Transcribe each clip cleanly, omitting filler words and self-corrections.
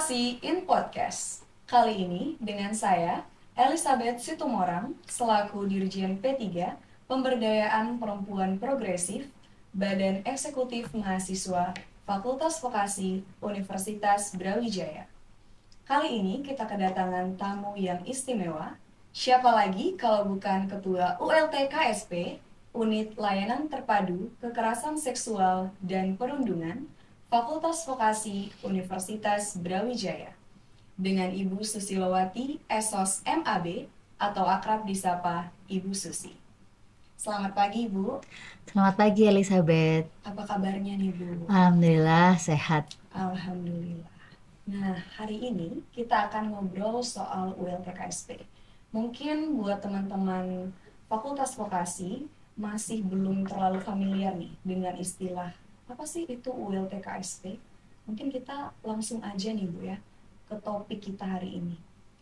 Advokasi in Podcast. Kali ini dengan saya, Elizabeth Situmorang, selaku Dirjen P3, Pemberdayaan Perempuan Progresif, Badan Eksekutif Mahasiswa, Fakultas Vokasi, Universitas Brawijaya. Kali ini kita kedatangan tamu yang istimewa. Siapa lagi kalau bukan Ketua ULT KSP, Unit Layanan Terpadu Kekerasan Seksual dan Perundungan, Fakultas Vokasi Universitas Brawijaya, dengan Ibu Susilowati Esos MAB atau akrab disapa Ibu Susi. Selamat pagi, Bu. Selamat pagi Elizabeth. Apa kabarnya nih, Bu? Alhamdulillah sehat. Alhamdulillah. Nah, hari ini kita akan ngobrol soal ULT KSP. Mungkin buat teman-teman Fakultas Vokasi masih belum terlalu familiar nih dengan istilah apa sih itu ULT KSP. Mungkin kita langsung aja nih, Bu, ya, ke topik kita hari ini.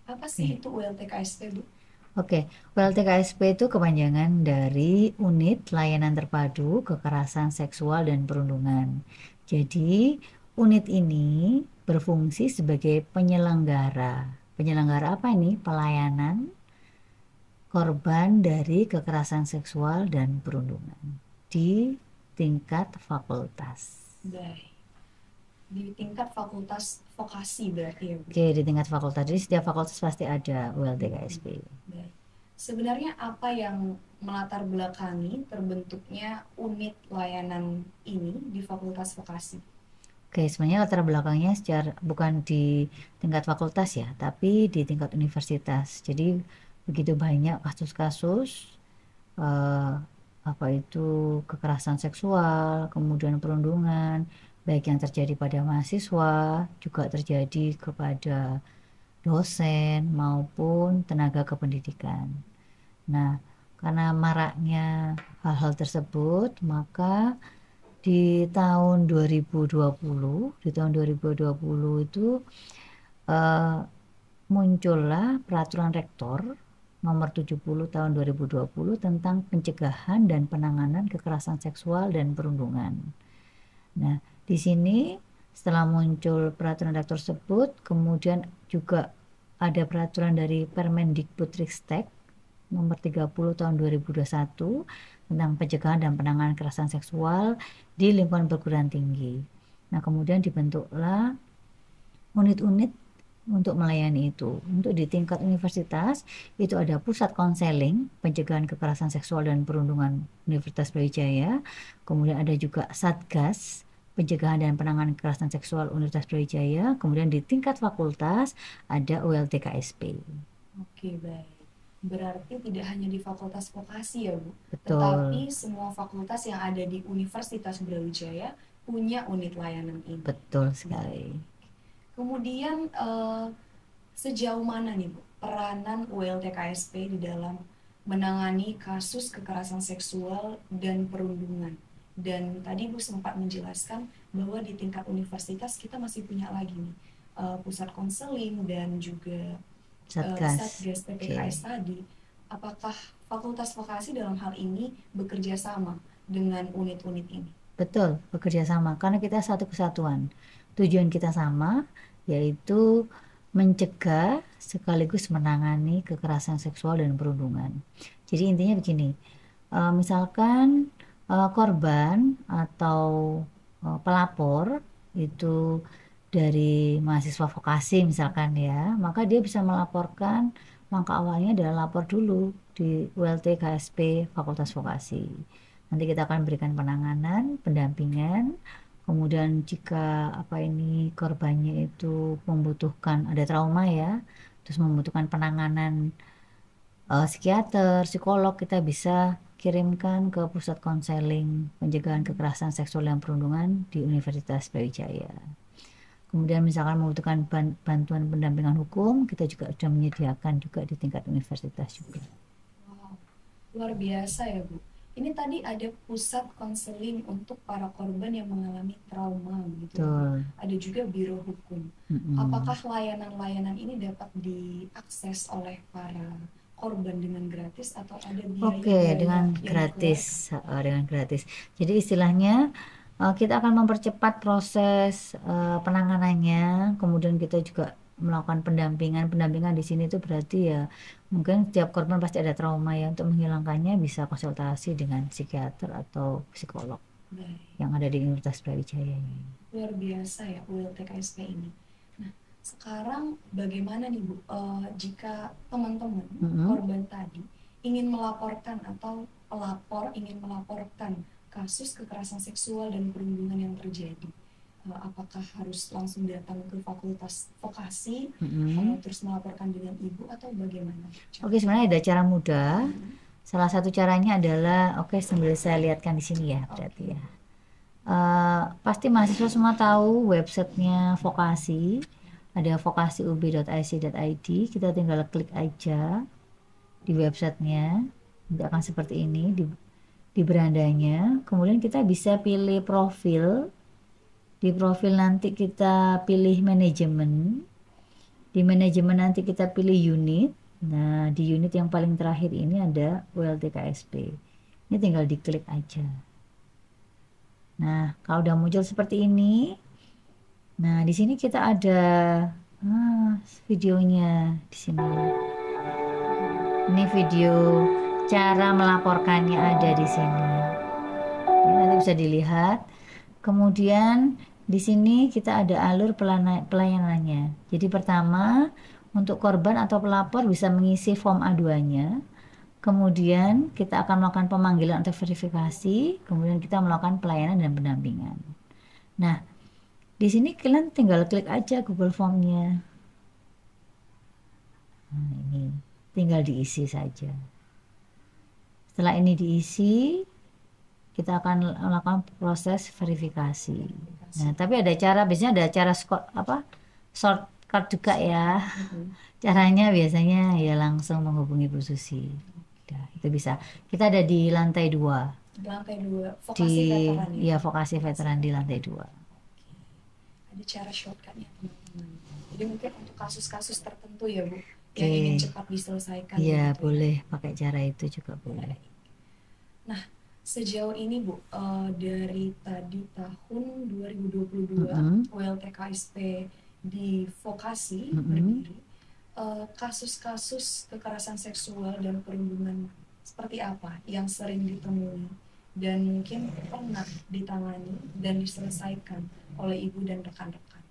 Apa sih itu ULT KSP, Bu? Oke, ULT KSP itu kepanjangan dari Unit Layanan Terpadu Kekerasan Seksual dan Perundungan. Jadi, unit ini berfungsi sebagai penyelenggara. Penyelenggara apa ini? Pelayanan korban dari kekerasan seksual dan perundungan di tingkat fakultas. Baik. Di tingkat fakultas vokasi berarti ya, Bu? Oke, di tingkat fakultas. Jadi setiap fakultas pasti ada ULT KSP. Baik. Sebenarnya apa yang melatar belakangi terbentuknya unit layanan ini di Fakultas Vokasi? Oke, sebenarnya latar belakangnya secara bukan di tingkat fakultas ya, tapi di tingkat universitas. Jadi begitu banyak kasus-kasus apa itu kekerasan seksual, kemudian perundungan, baik yang terjadi pada mahasiswa, juga terjadi kepada dosen maupun tenaga kependidikan. Nah, karena maraknya hal-hal tersebut, maka di tahun 2020 itu muncullah peraturan rektor nomor 70 tahun 2020 tentang pencegahan dan penanganan kekerasan seksual dan perundungan. Nah, di sini setelah muncul peraturan rektor tersebut, kemudian juga ada peraturan dari Permendikbudristek nomor 30 tahun 2021 tentang pencegahan dan penanganan kekerasan seksual di lingkungan perguruan tinggi. Nah, kemudian dibentuklah unit-unit untuk melayani itu. Untuk di tingkat universitas, itu ada Pusat Konseling Pencegahan Kekerasan Seksual dan Perundungan Universitas Brawijaya. Kemudian ada juga Satgas Pencegahan dan Penanganan Kekerasan Seksual Universitas Brawijaya. Kemudian di tingkat fakultas ada ULT KSP. Oke, baik. Berarti tidak hanya di Fakultas Vokasi ya, Bu, Betul. tetapi semua fakultas yang ada di Universitas Brawijaya punya unit layanan ini. Betul sekali. Kemudian sejauh mana nih, Bu, peranan ULT KSP di dalam menangani kasus kekerasan seksual dan perundungan? Dan tadi Bu sempat menjelaskan bahwa di tingkat universitas kita masih punya lagi nih pusat konseling dan juga Satgas. Satgas PPKS tadi. Apakah Fakultas Vokasi dalam hal ini bekerja sama dengan unit-unit ini? Betul, bekerja sama karena kita satu kesatuan. Tujuan kita sama, yaitu mencegah sekaligus menangani kekerasan seksual dan perundungan. Jadi intinya begini, misalkan korban atau pelapor itu dari mahasiswa vokasi misalkan ya, maka dia bisa melaporkan. Langkah awalnya adalah lapor dulu di ULT KSP Fakultas Vokasi. Nanti kita akan berikan penanganan, pendampingan. Kemudian jika korbannya itu membutuhkan ada trauma ya, terus membutuhkan penanganan psikiater, psikolog, kita bisa kirimkan ke Pusat Konseling Pencegahan Kekerasan Seksual dan Perundungan di Universitas Brawijaya. Kemudian misalkan membutuhkan bantuan pendampingan hukum, kita juga sudah menyediakan juga di tingkat universitas juga. Wow, luar biasa ya, Bu. Ini tadi ada pusat konseling untuk para korban yang mengalami trauma gitu. Betul. Ada juga biro hukum. Apakah layanan-layanan ini dapat diakses oleh para korban dengan gratis atau ada biaya? Oke, dengan gratis, dengan gratis. Jadi istilahnya Kita akan mempercepat proses penanganannya, kemudian kita juga melakukan pendampingan. Pendampingan di sini itu berarti ya mungkin setiap korban pasti ada trauma ya, untuk menghilangkannya bisa konsultasi dengan psikiater atau psikolog Baik. yang ada di Universitas Brawijaya. Luar biasa ya ULTKSP ini. Nah, sekarang bagaimana nih Bu, jika teman-teman korban tadi ingin melaporkan atau pelapor ingin melaporkan kasus kekerasan seksual dan perundungan yang terjadi, apakah harus langsung datang ke Fakultas Vokasi, terus melaporkan dengan Ibu atau bagaimana? Oke, sebenarnya ada cara mudah. Salah satu caranya adalah, oke, sambil saya lihatkan di sini ya, berarti ya. Pasti mahasiswa semua tahu websitenya Vokasi, ada vokasiub.ic.id. Kita tinggal klik aja di websitenya, nanti akan seperti ini di berandanya. Kemudian kita bisa pilih profil. Di profil nanti kita pilih manajemen. Di manajemen nanti kita pilih unit. Nah, di unit yang paling terakhir ini ada ULTKSP. Ini tinggal diklik aja. Nah, kalau udah muncul seperti ini, nah di sini kita ada videonya di sini. Ini video cara melaporkannya ada di sini. Ini nanti bisa dilihat. Kemudian di sini kita ada alur pelayanannya. Jadi pertama, untuk korban atau pelapor bisa mengisi form A2-nya. Kemudian kita akan melakukan pemanggilan atau verifikasi. Kemudian kita melakukan pelayanan dan pendampingan. Nah, di sini kalian tinggal klik aja Google Form-nya. Nah, ini tinggal diisi saja. Setelah ini diisi, kita akan melakukan proses verifikasi. Nah, tapi ada cara, biasanya ada cara shortcut juga ya. Caranya biasanya ya langsung menghubungi Bu Susi. Nah, itu bisa. Kita ada di lantai 2. Lantai 2, Vokasi Veteran ya? Iya, Vokasi Veteran di lantai 2. Ada cara shortcutnya teman-teman. Jadi mungkin untuk kasus-kasus tertentu ya Bu, yang ingin cepat diselesaikan. Iya, gitu boleh pakai cara itu juga boleh. Nah, sejauh ini Bu, dari tadi tahun 2022 ULTKSP di Vokasi berdiri, kasus-kasus kekerasan seksual dan perundungan seperti apa yang sering ditemui dan mungkin pernah ditangani dan diselesaikan oleh Ibu dan rekan-rekan?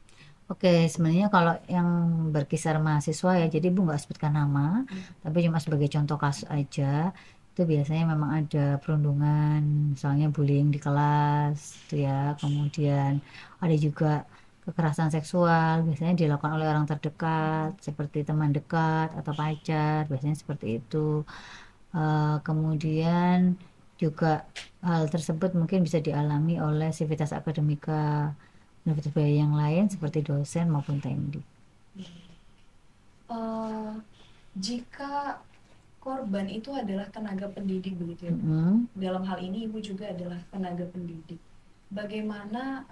Oke, sebenarnya kalau yang berkisar mahasiswa ya, jadi Bu nggak sebutkan nama, tapi cuma sebagai contoh kasus aja. Itu biasanya memang ada perundungan, misalnya bullying di kelas, itu ya. Kemudian ada juga kekerasan seksual, biasanya dilakukan oleh orang terdekat, seperti teman dekat atau pacar, biasanya seperti itu. Kemudian juga hal tersebut mungkin bisa dialami oleh sivitas akademika universitas yang lain seperti dosen maupun teknik. Jika korban itu adalah tenaga pendidik begitu ya, dalam hal ini Ibu juga adalah tenaga pendidik. Bagaimana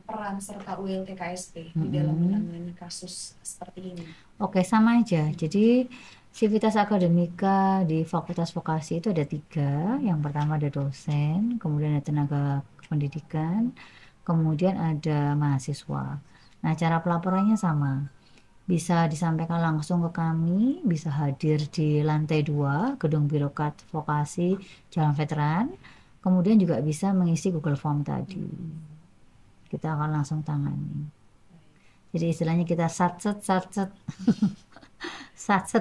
peran serta ULTKSP di dalam menangani kasus seperti ini? Oke, sama aja. Jadi sivitas akademika di Fakultas Vokasi itu ada 3. Yang pertama ada dosen, kemudian ada tenaga pendidikan, kemudian ada mahasiswa. Nah, cara pelaporannya sama. Bisa disampaikan langsung ke kami, bisa hadir di lantai 2, Gedung Birokrat Vokasi, Jalan Veteran. Kemudian juga bisa mengisi Google Form tadi. Kita akan langsung tangani. Jadi istilahnya kita satset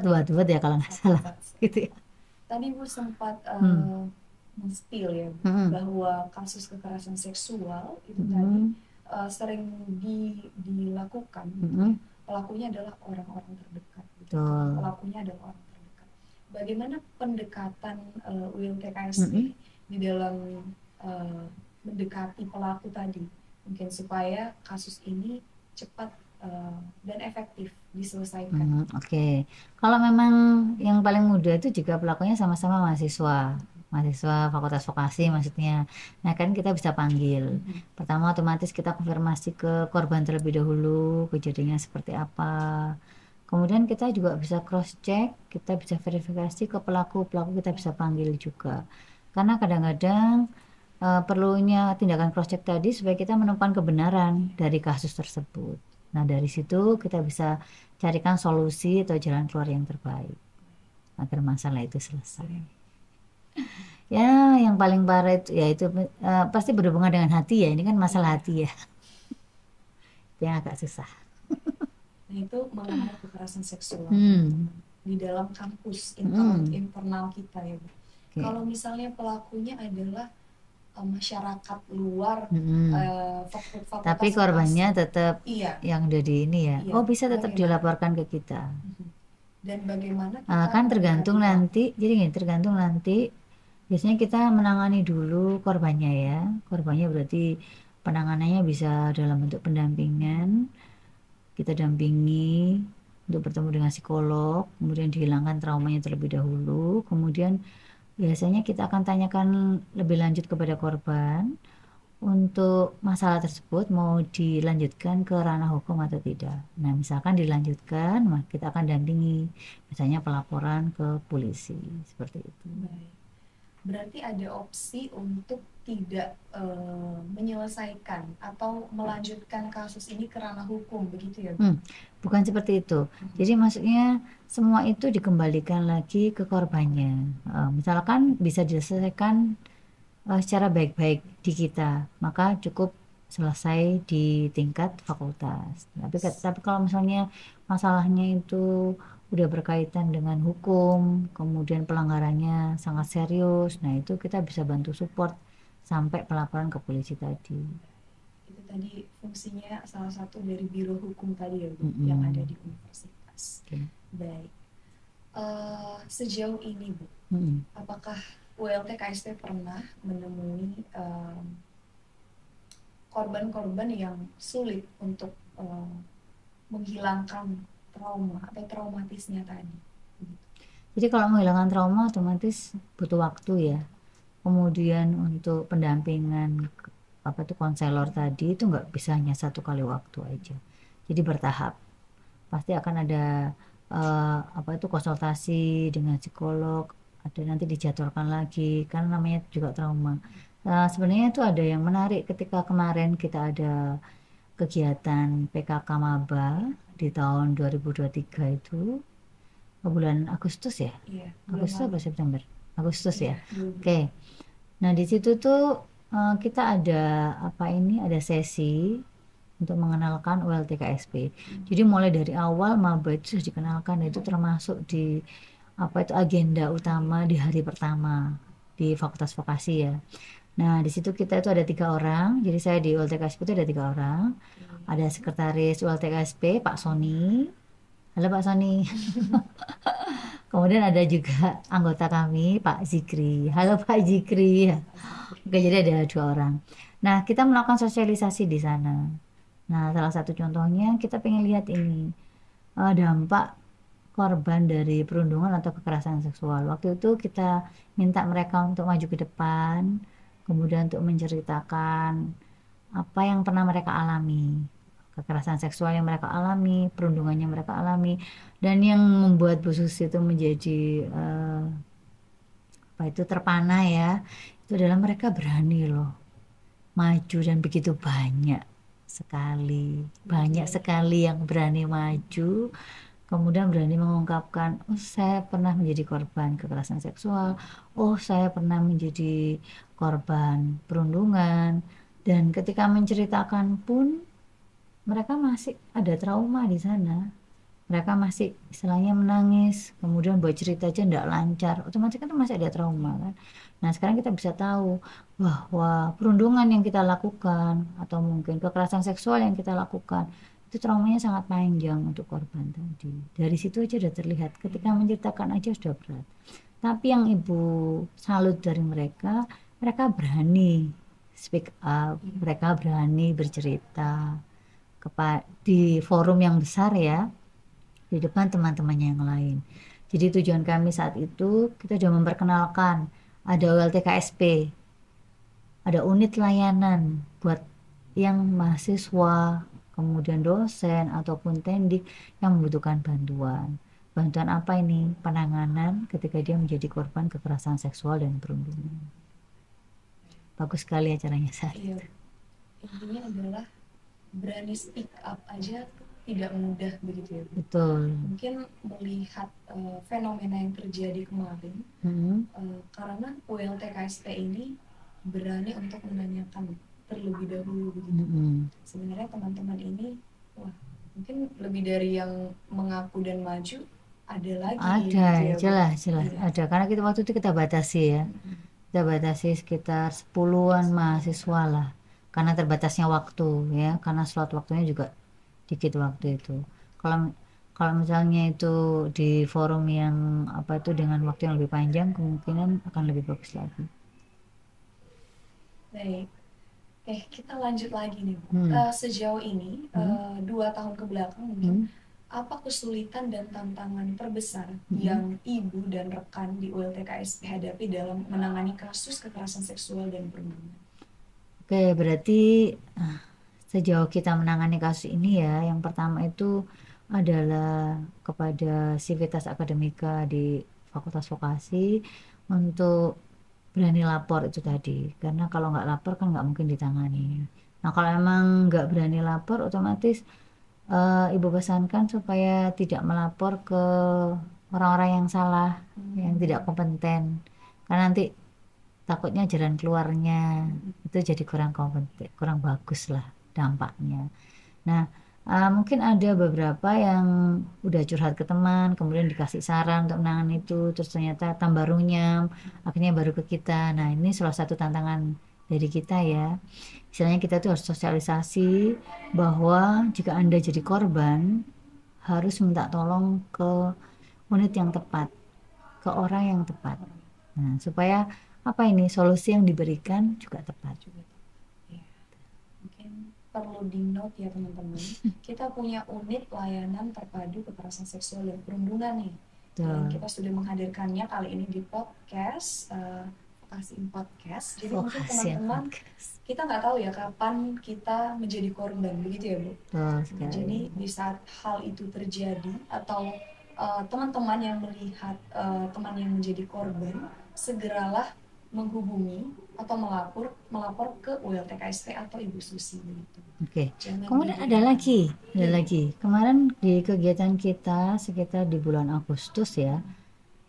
buat ya kalau nggak salah. Gitu ya. Tadi Bu sempat men-spill ya bahwa kasus kekerasan seksual itu tadi sering dilakukan. Pelakunya adalah orang-orang terdekat. Pelakunya adalah orang terdekat. Bagaimana pendekatan ULTKSP di dalam mendekati pelaku tadi, mungkin supaya kasus ini cepat dan efektif diselesaikan? Oke. Kalau memang yang paling mudah itu juga pelakunya sama-sama mahasiswa Fakultas Vokasi maksudnya. Nah, kan kita bisa panggil. Pertama otomatis kita konfirmasi ke korban terlebih dahulu, kejadiannya seperti apa. Kemudian kita juga bisa cross check, kita bisa verifikasi ke pelaku kita bisa panggil juga. Karena kadang-kadang perlunya tindakan cross check tadi supaya kita menemukan kebenaran dari kasus tersebut. Nah, dari situ kita bisa carikan solusi atau jalan keluar yang terbaik agar masalah itu selesai. Ya, yang paling parah itu ya itu pasti berhubungan dengan hati ya. Ini kan masalah hati ya. Itu yang agak susah. Nah, itu mengenai kekerasan seksual Hmm. di dalam kampus Hmm. internal kita ya, Bu. Oke. Kalau misalnya pelakunya adalah masyarakat luar, Hmm. fakultas Tapi atas, korbannya tetap iya, yang udah di ini ya. iya, Oh, bisa tetap bagaimana? dilaporkan ke kita. Dan bagaimana kita Kan tergantung mendekati nanti, jadi gini, tergantung nanti. Biasanya kita menangani dulu korbannya ya. Korbannya berarti penanganannya bisa dalam bentuk pendampingan. Kita dampingi untuk bertemu dengan psikolog, kemudian dihilangkan traumanya terlebih dahulu. Kemudian biasanya kita akan tanyakan lebih lanjut kepada korban untuk masalah tersebut mau dilanjutkan ke ranah hukum atau tidak. Nah, misalkan dilanjutkan, maka kita akan dampingi, misalnya pelaporan ke polisi, seperti itu. Baik. Berarti ada opsi untuk tidak menyelesaikan atau melanjutkan kasus ini ke ranah hukum, begitu ya, Bu? Bukan seperti itu. Jadi maksudnya semua itu dikembalikan lagi ke korbannya. Misalkan bisa diselesaikan secara baik-baik di kita, maka cukup selesai di tingkat fakultas. Tapi kalau misalnya masalahnya itu udah berkaitan dengan hukum, kemudian pelanggarannya sangat serius, nah itu kita bisa bantu support sampai pelaporan ke polisi tadi. Itu tadi fungsinya salah satu dari biro hukum tadi ya, Bu, Mm-mm. yang ada di universitas. Oke. Baik. Sejauh ini, Bu, Mm-mm. apakah ULT KSP pernah menemui korban-korban yang sulit untuk menghilangkan trauma atau traumatisnya tadi? Jadi kalau menghilangkan trauma otomatis butuh waktu ya. Kemudian untuk pendampingan apa itu konselor tadi itu nggak bisa hanya satu kali waktu aja. Jadi bertahap. Pasti akan ada apa itu konsultasi dengan psikolog, ada nanti dijadwalkan lagi karena namanya juga trauma. Sebenarnya itu ada yang menarik ketika kemarin kita ada kegiatan PKK Maba di tahun 2023 itu bulan Agustus ya. Iya, Agustus atau September? Agustus ya. Iya, Oke. Nah, di situ tuh kita ada ada sesi untuk mengenalkan ULT KSP. Jadi mulai dari awal maba itu sudah dikenalkan, itu termasuk di agenda utama di hari pertama di Fakultas Vokasi ya. Nah, di situ kita itu ada 3 orang. Jadi saya di ULT KSP itu ada 3 orang. Ada sekretaris ULT KSP Pak Sony. Halo Pak Sony. Kemudian ada juga anggota kami, Pak Zikri. Halo Pak Zikri. Oke, jadi ada 2 orang. Nah, kita melakukan sosialisasi di sana. Nah, salah satu contohnya kita pengen lihat ini dampak korban dari perundungan atau kekerasan seksual. Waktu itu kita minta mereka untuk maju ke depan, kemudian untuk menceritakan apa yang pernah mereka alami, kekerasan seksual yang mereka alami, perundungan yang mereka alami, dan yang membuat Bu Susi itu menjadi terpana ya, itu adalah mereka berani loh maju dan begitu banyak sekali yang berani maju, kemudian berani mengungkapkan, oh saya pernah menjadi korban kekerasan seksual, oh saya pernah menjadi korban perundungan, dan ketika menceritakan pun mereka masih ada trauma di sana. Mereka masih istilahnya menangis, kemudian buat cerita aja tidak lancar, otomatis kan masih ada trauma kan. Nah, sekarang kita bisa tahu bahwa perundungan yang kita lakukan atau mungkin kekerasan seksual yang kita lakukan itu traumanya sangat panjang untuk korban tadi. Dari situ aja sudah terlihat, ketika menceritakan aja sudah berat. Tapi yang Ibu salut dari mereka, mereka berani speak up, mereka berani bercerita di forum yang besar ya, di depan teman-temannya yang lain. Jadi tujuan kami saat itu kita sudah memperkenalkan ada ULT KSP, ada unit layanan buat yang mahasiswa, kemudian dosen ataupun tendik yang membutuhkan bantuan. Bantuan apa ini? Penanganan ketika dia menjadi korban kekerasan seksual dan perundungan. bagus sekali acaranya saat Iya, itu. intinya adalah berani speak up aja tidak mudah begitu ya Bu. Betul. Mungkin melihat fenomena yang terjadi kemarin, Mm-mm. karena ULTKSP ini berani untuk menanyakan terlebih dahulu begitu. Mm-mm. Sebenarnya teman-teman ini, wah mungkin lebih dari yang mengaku dan maju, ada lagi gitu Ada, ya Bu. jelas Iya. ada. Karena kita waktu itu kita batasi ya. Kita batasi sekitar 10-an mahasiswa lah. Karena terbatasnya waktu ya, karena slot waktunya juga dikit waktu itu. Kalau kalau misalnya itu di forum yang apa itu dengan waktu yang lebih panjang, kemungkinan akan lebih bagus lagi. Baik. Kita lanjut lagi nih Bu. Hmm. Sejauh ini, Hmm. 2 tahun ke belakang mungkin, apa kesulitan dan tantangan terbesar yang ibu dan rekan di ULTKSP hadapi dalam menangani kasus kekerasan seksual dan perundungan? Oke, berarti sejauh kita menangani kasus ini ya, yang pertama itu adalah kepada Civitas Akademika di Fakultas Vokasi untuk berani lapor itu tadi. Karena kalau nggak lapor kan nggak mungkin ditangani. Nah, kalau emang nggak berani lapor, otomatis Ibu pesankan supaya tidak melapor ke orang-orang yang salah, yang tidak kompeten. Karena nanti takutnya jalan keluarnya itu jadi kurang kompeten, kurang bagus lah dampaknya. Nah, mungkin ada beberapa yang udah curhat ke teman, kemudian dikasih saran untuk menangani itu, terus ternyata tambah runyam, akhirnya baru ke kita. Nah, ini salah satu tantangan dari kita ya. Istilahnya kita tuh harus sosialisasi bahwa jika Anda jadi korban, harus minta tolong ke unit yang tepat, ke orang yang tepat. Nah, supaya apa ini solusi yang diberikan juga tepat. Ya, mungkin perlu di note ya teman-teman. Kita punya unit layanan terpadu kekerasan seksual dan perundungan nih. Dan kita sudah menghadirkannya kali ini di podcast, Vokasi Podcast. Jadi mungkin teman-teman, kita nggak tahu ya kapan kita menjadi korban, begitu ya Bu? Jadi di saat hal itu terjadi atau teman-teman yang melihat teman yang menjadi korban, segeralah menghubungi atau melapor ke ULTKSP atau Ibu Susi begitu. Oke. Kemudian ada lagi. Kemarin di kegiatan kita sekitar di bulan Agustus ya.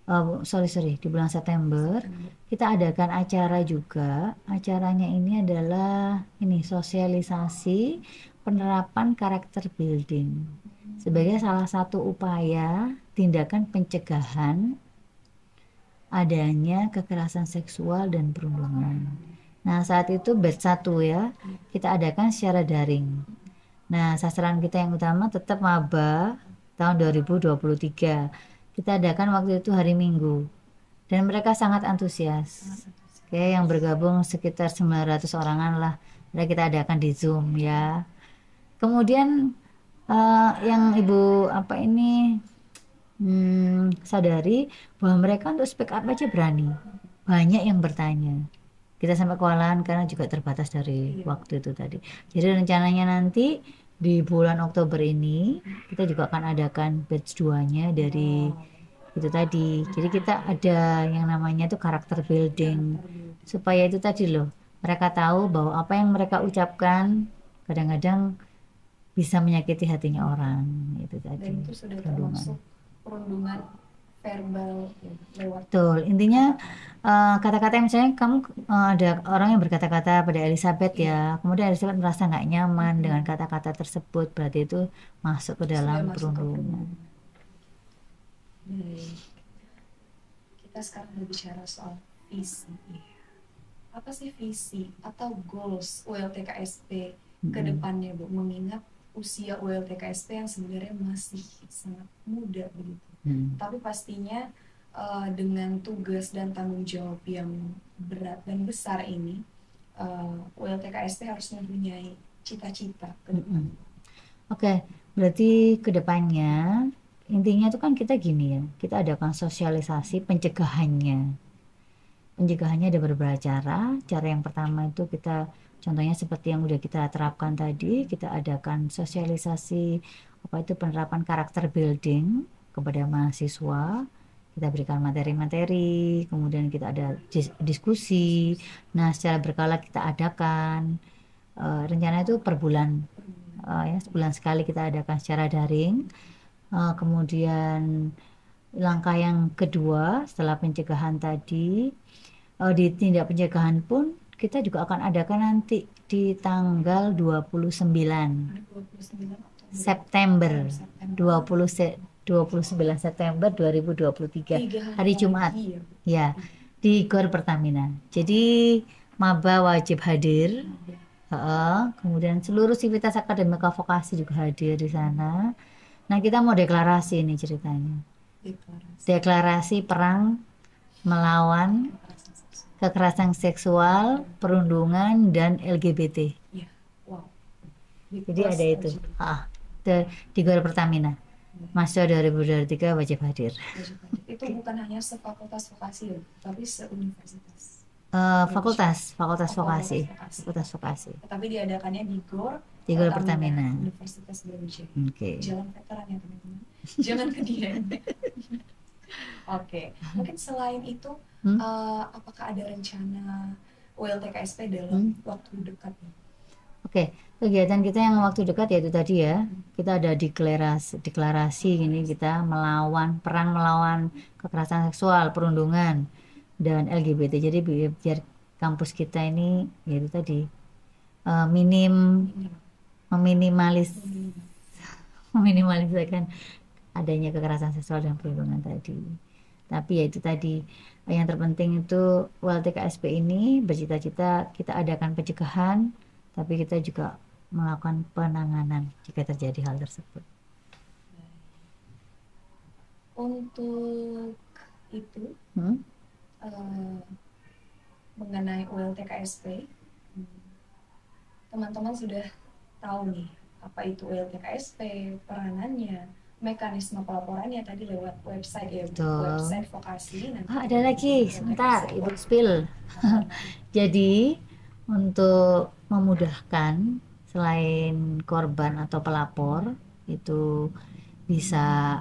Di bulan September kita adakan acara juga. Acaranya ini adalah sosialisasi penerapan karakter building sebagai salah satu upaya tindakan pencegahan adanya kekerasan seksual dan perundungan. Nah, saat itu batch 1 ya, kita adakan secara daring. Nah, sasaran kita yang utama tetap maba tahun 2023. Kita adakan waktu itu hari Minggu. Dan mereka sangat antusias. Yang bergabung sekitar 900 orangan lah. Kita adakan di Zoom ya. Kemudian yang Ibu sadari bahwa mereka untuk speak up aja berani. Banyak yang bertanya. Kita sampai kewalahan karena juga terbatas dari waktu itu tadi. Jadi rencananya nanti di bulan Oktober ini kita juga akan adakan batch 2-nya dari itu tadi. Jadi kita ada yang namanya itu karakter building supaya itu tadi loh, mereka tahu bahwa apa yang mereka ucapkan kadang-kadang bisa menyakiti hatinya orang itu tadi. Dan itu sudah termasuk perundungan verbal lewat. Betul. Intinya kata-kata misalnya kamu ada orang yang berkata-kata pada Elizabeth ya, kemudian Elizabeth merasa nggak nyaman dengan kata-kata tersebut, berarti itu masuk ke dalam perundungan. Kita sekarang berbicara soal visi. Apa sih visi atau goals ULTKSP ke depannya Bu? Mengingat usia ULTKSP yang sebenarnya masih sangat muda begitu. Tapi pastinya dengan tugas dan tanggung jawab yang berat dan besar ini, ULTKSP harus mempunyai cita-cita ke depan. Oke, berarti ke depannya intinya itu kan kita gini ya, kita adakan sosialisasi pencegahannya. Pencegahannya ada beberapa cara. Cara yang pertama itu kita contohnya seperti yang udah kita terapkan tadi, kita adakan sosialisasi penerapan karakter building kepada mahasiswa. kita berikan materi-materi, kemudian kita ada diskusi. Nah, secara berkala kita adakan. Rencana itu per bulan, ya sebulan sekali kita adakan secara daring. Kemudian langkah yang kedua setelah pencegahan tadi, di tindak pencegahan pun kita juga akan adakan nanti di tanggal 29 September 29 September 2023 hari Jumat ya di Gor Pertamina. Jadi maba wajib hadir. Kemudian seluruh sivitas akademika vokasi juga hadir di sana. Nah, kita mau deklarasi ini ceritanya. Deklarasi perang melawan kekerasan seksual, perundungan, dan LGBT. Jadi ada itu. Di Gor Pertamina. Mahasiswa 2023 wajib hadir. Itu bukan hanya sefakultas vokasi, tapi seuniversitas. Fakultas vokasi. Tapi diadakannya di Gor Pertamina. Universitas Brawijaya. Okay. Jalan veteran ya teman-teman. Jangan ke dia. Oke. Mungkin selain itu, apakah ada rencana ULTKSP dalam waktu dekat? Oke, kegiatan kita yang waktu dekat yaitu tadi ya, kita ada deklarasi ini kita perang melawan kekerasan seksual, perundungan, dan LGBT. Jadi biar kampus kita ini yaitu tadi meminimaliskan adanya kekerasan seksual dan perundungan tadi. Tapi ya itu tadi, yang terpenting itu ULTKSP ini bercita-cita kita adakan pencegahan, tapi kita juga melakukan penanganan jika terjadi hal tersebut. Untuk itu, mengenai ULTKSP, teman-teman sudah tahu nih apa itu ULTKSP, peranannya, mekanisme pelaporannya tadi lewat website ya, website vokasi. Ada lagi, sebentar Ibu spill. Jadi untuk memudahkan, selain korban atau pelapor itu bisa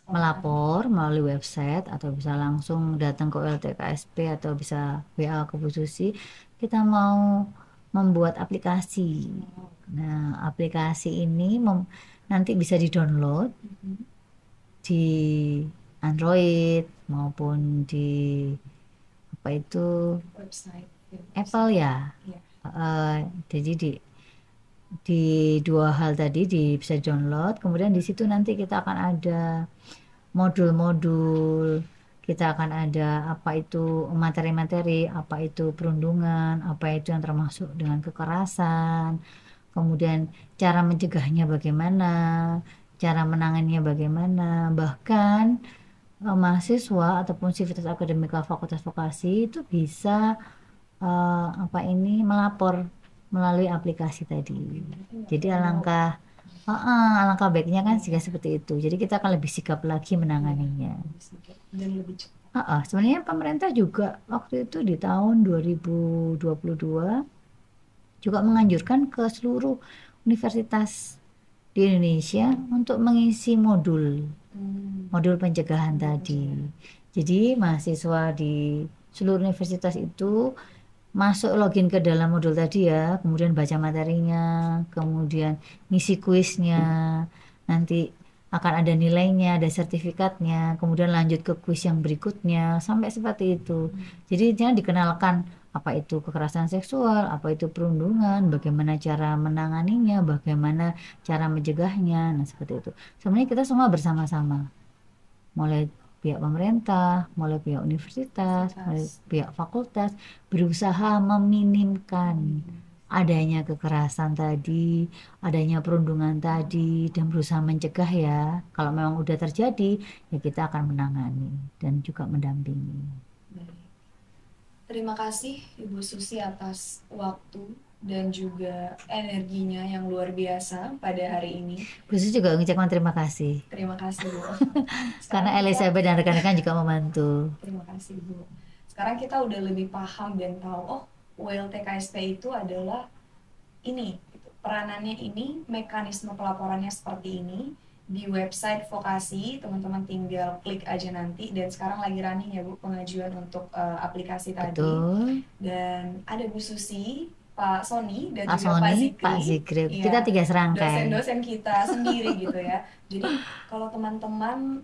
melapor melalui website atau bisa langsung datang ke ULTKSP atau bisa WA ke Bu Susi, kita mau membuat aplikasi. Nah, aplikasi ini nanti bisa di-download di Android maupun di website Apple ya. Jadi di dua hal tadi bisa download, kemudian di situ nanti kita akan ada modul-modul, kita akan ada apa itu materi-materi, apa itu perundungan, apa itu yang termasuk dengan kekerasan, kemudian cara mencegahnya bagaimana, cara menangannya bagaimana, bahkan mahasiswa ataupun sivitas akademika fakultas vokasi itu bisa melapor melalui aplikasi tadi. Jadi alangkah baiknya kan jika seperti itu. Jadi kita akan lebih sigap lagi menanganinya. Dan lebih cepat. Sebenarnya pemerintah juga waktu itu di tahun 2022 juga menganjurkan ke seluruh universitas di Indonesia untuk mengisi modul pencegahan tadi. Jadi mahasiswa di seluruh universitas itu masuk login ke dalam modul tadi ya, kemudian baca materinya, kemudian ngisi kuisnya, nanti akan ada nilainya, ada sertifikatnya, kemudian lanjut ke kuis yang berikutnya, sampai seperti itu. Jadi jangan dikenalkan apa itu kekerasan seksual, apa itu perundungan, bagaimana cara menanganinya, bagaimana cara mencegahnya, nah seperti itu. Sebenarnya kita semua bersama-sama, mulai pihak pemerintah, mulai pihak universitas, mulai pihak fakultas, berusaha meminimkan adanya kekerasan tadi, adanya perundungan tadi, dan berusaha mencegah ya. Kalau memang udah terjadi, ya kita akan menangani dan juga mendampingi. Terima kasih Ibu Susi atas waktu dan juga energinya yang luar biasa pada hari ini. Bu Susi juga mengucapkan terima kasih. Terima kasih Bu. Karena Elizabeth dan rekan-rekan juga membantu. Terima kasih Bu. Sekarang kita udah lebih paham dan tahu, ULTKSP itu adalah ini, peranannya ini, mekanisme pelaporannya seperti ini, di website vokasi, teman-teman tinggal klik aja nanti. Dan sekarang lagi running ya Bu pengajuan untuk aplikasi tadi. Betul. Dan ada Bu Susi, Pak Sony, dan Pak juga Pak Sony, Zikri. Pak Zikri. Iya, Kita 3 serangkai. dosen-dosen kita sendiri gitu ya. Jadi kalau teman-teman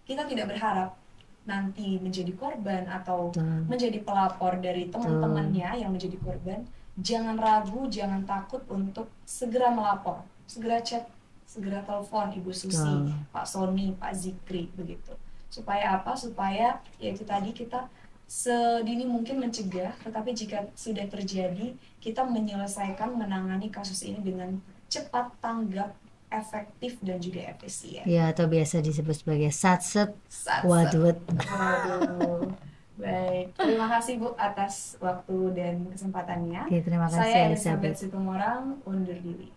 kita tidak berharap nanti menjadi korban atau Betul. menjadi pelapor dari teman-temannya yang menjadi korban, jangan ragu, jangan takut untuk segera melapor, segera chat, segera telepon Ibu Susi, Betul. Pak Sony, Pak Zikri begitu. Supaya apa? Supaya yaitu tadi kita sedini mungkin mencegah, tetapi jika sudah terjadi, kita menyelesaikan, menangani kasus ini dengan cepat, tanggap, efektif, dan juga efisien. Ya, atau biasa disebut sebagai satset Satset. wadud. Waduh. Baik, terima kasih Bu atas waktu dan kesempatannya. Oke, terima kasih Saya Elizabeth. Elizabeth Situmorang undur diri.